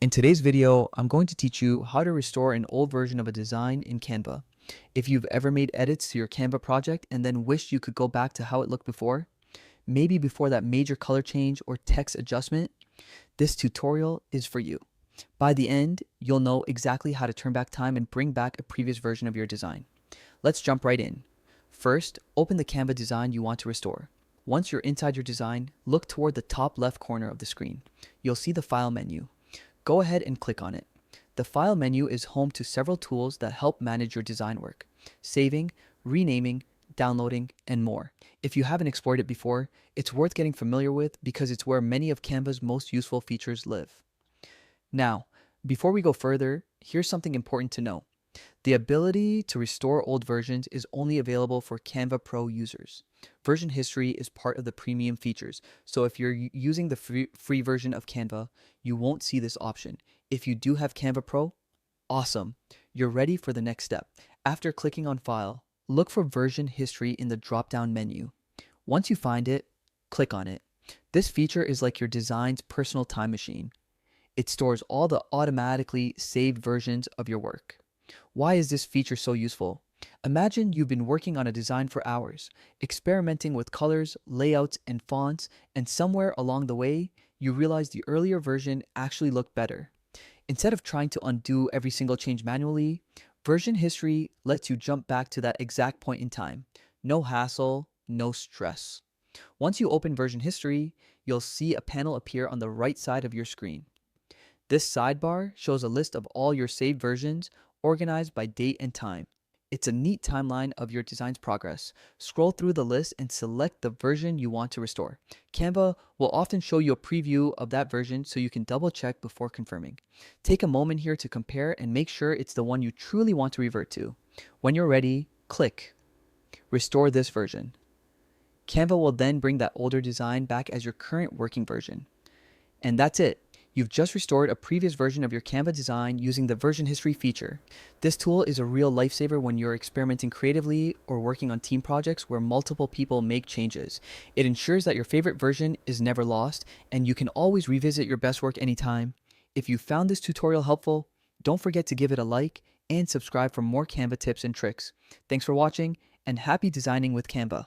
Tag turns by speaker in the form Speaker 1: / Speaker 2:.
Speaker 1: In today's video, I'm going to teach you how to restore an old version of a design in Canva. If you've ever made edits to your Canva project and then wished you could go back to how it looked before, maybe before that major color change or text adjustment, this tutorial is for you. By the end, you'll know exactly how to turn back time and bring back a previous version of your design. Let's jump right in. First, open the Canva design you want to restore. Once you're inside your design, look toward the top left corner of the screen. You'll see the File menu. Go ahead and click on it. The File menu is home to several tools that help manage your design work: saving, renaming, downloading, and more. If you haven't explored it before, it's worth getting familiar with because it's where many of Canva's most useful features live. Now, before we go further, here's something important to know. The ability to restore old versions is only available for Canva Pro users. Version history is part of the premium features, so if you're using the free version of Canva, you won't see this option. If you do have Canva Pro, awesome. You're ready for the next step. After clicking on File, look for Version History in the drop-down menu. Once you find it, click on it. This feature is like your design's personal time machine. It stores all the automatically saved versions of your work. Why is this feature so useful? Imagine you've been working on a design for hours, experimenting with colors, layouts, and fonts, and somewhere along the way, you realize the earlier version actually looked better. Instead of trying to undo every single change manually, version history lets you jump back to that exact point in time. No hassle, no stress. Once you open version history, you'll see a panel appear on the right side of your screen. This sidebar shows a list of all your saved versions organized by date and time. It's a neat timeline of your design's progress. Scroll through the list and select the version you want to restore. Canva will often show you a preview of that version so you can double check before confirming. Take a moment here to compare and make sure it's the one you truly want to revert to. When you're ready, click Restore this version. Canva will then bring that older design back as your current working version. And that's it. You've just restored a previous version of your Canva design using the version history feature. This tool is a real lifesaver when you're experimenting creatively or working on team projects where multiple people make changes. It ensures that your favorite version is never lost and you can always revisit your best work anytime. If you found this tutorial helpful, don't forget to give it a like and subscribe for more Canva tips and tricks. Thanks for watching and happy designing with Canva.